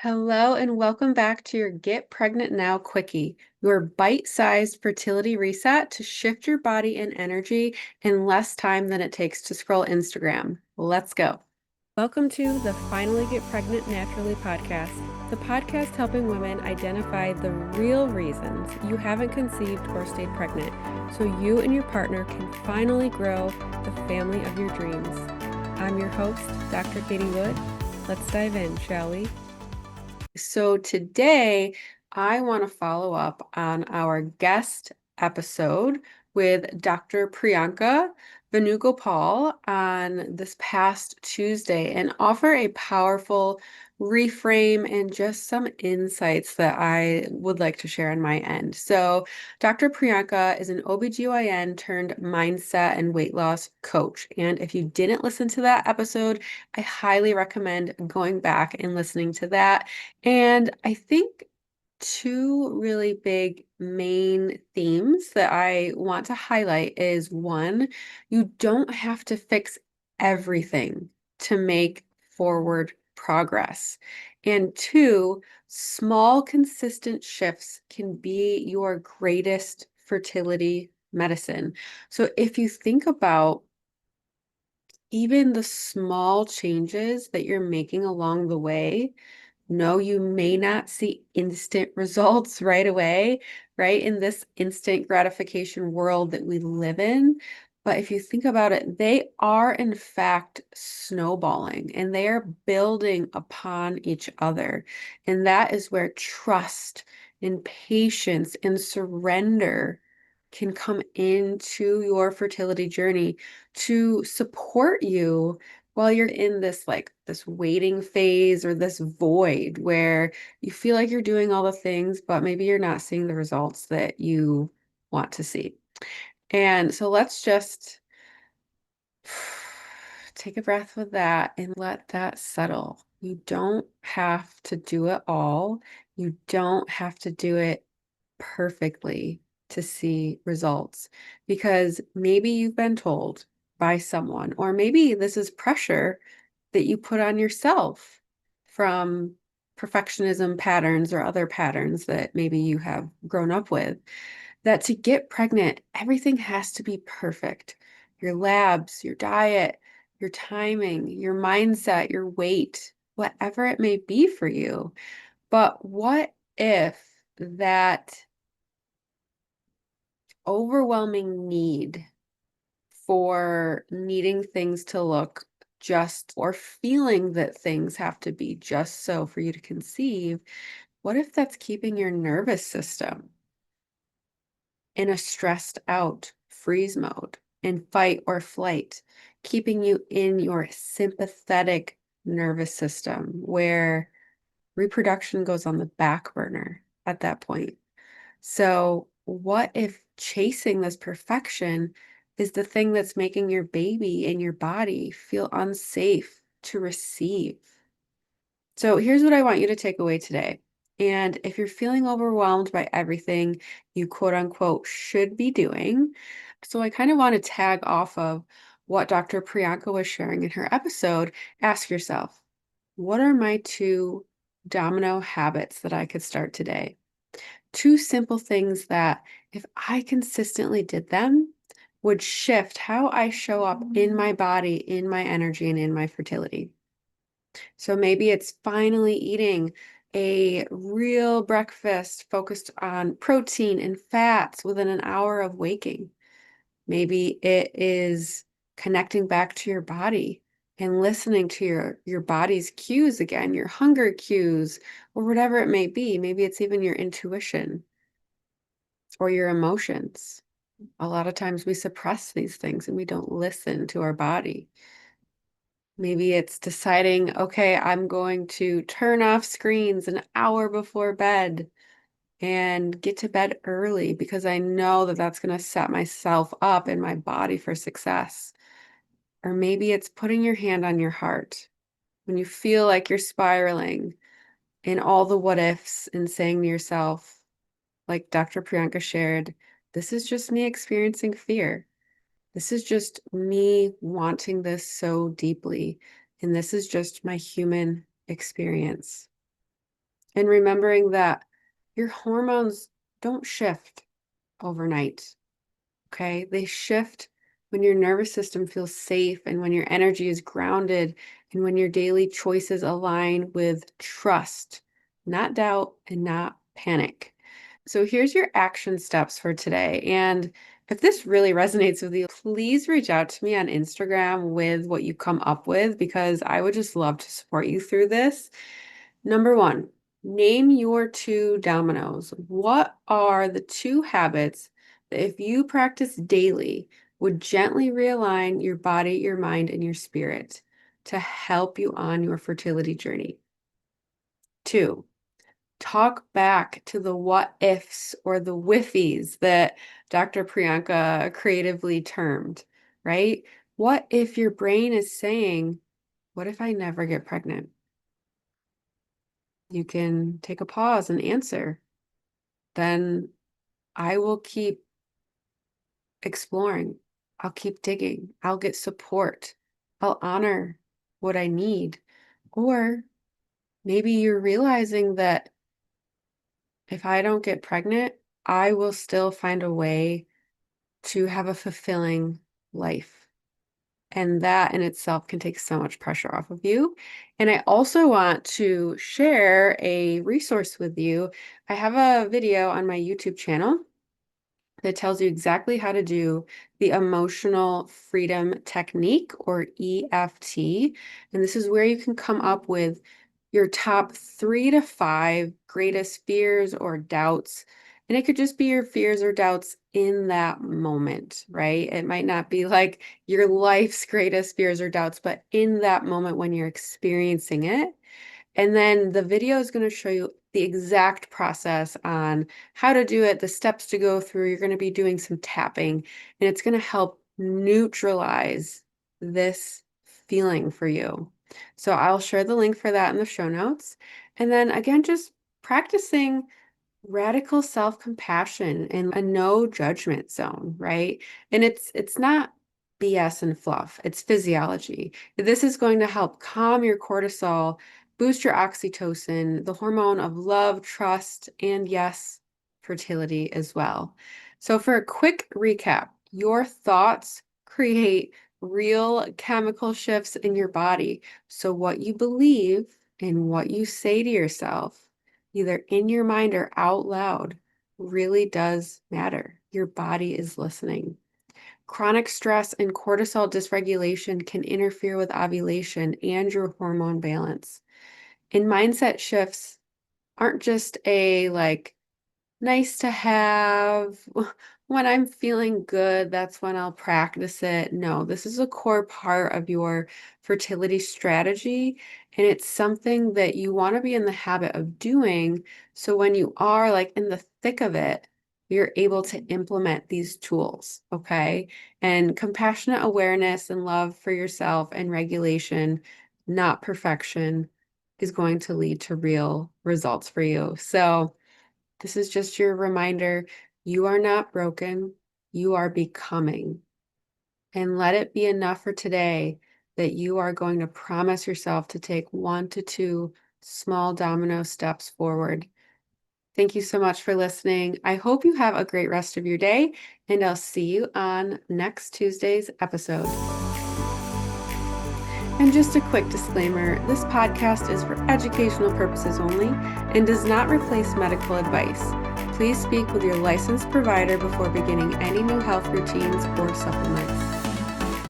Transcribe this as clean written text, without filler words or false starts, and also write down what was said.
Hello, and welcome back to your Get Pregnant Now Quickie, your bite-sized fertility reset to shift your body and energy in less time than it takes to scroll Instagram. Let's go. Welcome to the Finally Get Pregnant Naturally podcast, the podcast helping women identify the real reasons you haven't conceived or stayed pregnant so you and your partner can finally grow the family of your dreams. I'm your host, Dr. Katie Wood. Let's dive in, shall we? So today I want to follow up on our guest episode with Dr. Priyanka Venugopal on this past Tuesday and offer a powerful reframe and just some insights that I would like to share on my end. So Dr. Priyanka is an OBGYN turned mindset and weight loss coach. And if you didn't listen to that episode, I highly recommend going back and listening to that. And I think two really big main themes that I want to highlight is one, you don't have to fix everything to make forward progress. And two, small, consistent shifts can be your greatest fertility medicine. So if you think about even the small changes that you're making along the way, no, you may not see instant results right away, right? In this instant gratification world that we live in. But if you think about it, they are in fact snowballing and they are building upon each other. And that is where trust and patience and surrender can come into your fertility journey to support you while you're in this waiting phase or this void where you feel like you're doing all the things, but maybe you're not seeing the results that you want to see. And so let's just take a breath with that and let that settle. You don't have to do it all. You don't have to do it perfectly to see results because maybe you've been told by someone, or maybe this is pressure that you put on yourself from perfectionism patterns or other patterns that maybe you have grown up with, that to get pregnant, everything has to be perfect. Your labs, your diet, your timing, your mindset, your weight, whatever it may be for you. But what if that overwhelming need for needing things to look just or feeling that things have to be just so for you to conceive, what if that's keeping your nervous system in a stressed out freeze mode, in fight or flight, keeping you in your sympathetic nervous system where reproduction goes on the back burner at that point? So, what if chasing this perfection is the thing that's making your baby and your body feel unsafe to receive? So, here's what I want you to take away today. And if you're feeling overwhelmed by everything you quote unquote should be doing, so I kind of want to tag off of what Dr. Priyanka was sharing in her episode. Ask yourself, what are my two domino habits that I could start today? Two simple things that, if I consistently did them, would shift how I show up in my body, in my energy, and in my fertility. So maybe it's finally eating a real breakfast focused on protein and fats within an hour of waking. Maybe it is connecting back to your body and listening to your body's cues again, your hunger cues, or whatever it may be. Maybe it's even your intuition or your emotions. A lot of times we suppress these things and we don't listen to our body. Maybe it's deciding, okay, I'm going to turn off screens an hour before bed and get to bed early because I know that that's going to set myself up and my body for success. Or maybe it's putting your hand on your heart when you feel like you're spiraling in all the what ifs and saying to yourself, like Dr. Priyanka shared, this is just me experiencing fear. This is just me wanting this so deeply. And this is just my human experience. And remembering that your hormones don't shift overnight, okay? They shift when your nervous system feels safe and when your energy is grounded and when your daily choices align with trust, not doubt and not panic. So here's your action steps for today. And if this really resonates with you, please reach out to me on Instagram with what you come up with because I would just love to support you through this. Number one, name your two dominoes. What are the two habits that, if you practice daily, would gently realign your body, your mind, and your spirit to help you on your fertility journey? Two, talk back to the what ifs or the whiffies that Dr. Priyanka creatively termed, right? What if your brain is saying, what if I never get pregnant? You can take a pause and answer. Then I will keep exploring. I'll keep digging. I'll get support. I'll honor what I need. Or maybe you're realizing that if I don't get pregnant, I will still find a way to have a fulfilling life. And that in itself can take so much pressure off of you. And I also want to share a resource with you. I have a video on my YouTube channel that tells you exactly how to do the emotional freedom technique, or EFT. And this is where you can come up with your top 3 to 5 greatest fears or doubts. And it could just be your fears or doubts in that moment, right? It might not be like your life's greatest fears or doubts, but in that moment when you're experiencing it. And then the video is going to show you the exact process on how to do it, the steps to go through. You're going to be doing some tapping, and it's going to help neutralize this feeling for you. So I'll share the link for that in the show notes. And then again, just practicing radical self-compassion and a no judgment zone, right? And it's not BS and fluff. It's physiology. This is going to help calm your cortisol, boost your oxytocin, the hormone of love, trust, and yes, fertility as well. So for a quick recap, your thoughts create real chemical shifts in your body. So what you believe and what you say to yourself, either in your mind or out loud, really does matter. Your body is listening. Chronic stress and cortisol dysregulation can interfere with ovulation and your hormone balance. And mindset shifts aren't just a nice to have. When I'm feeling good, that's when I'll practice it. No, this is a core part of your fertility strategy, and it's something that you want to be in the habit of doing. So when you are in the thick of it, you're able to implement these tools, okay? And compassionate awareness and love for yourself and regulation, not perfection, is going to lead to real results for you. So this is just your reminder. You are not broken. You are becoming. And let it be enough for today that you are going to promise yourself to take 1 to 2 small domino steps forward. Thank you so much for listening. I hope you have a great rest of your day, and I'll see you on next Tuesday's episode. And just a quick disclaimer, this podcast is for educational purposes only and does not replace medical advice. Please speak with your licensed provider before beginning any new health routines or supplements.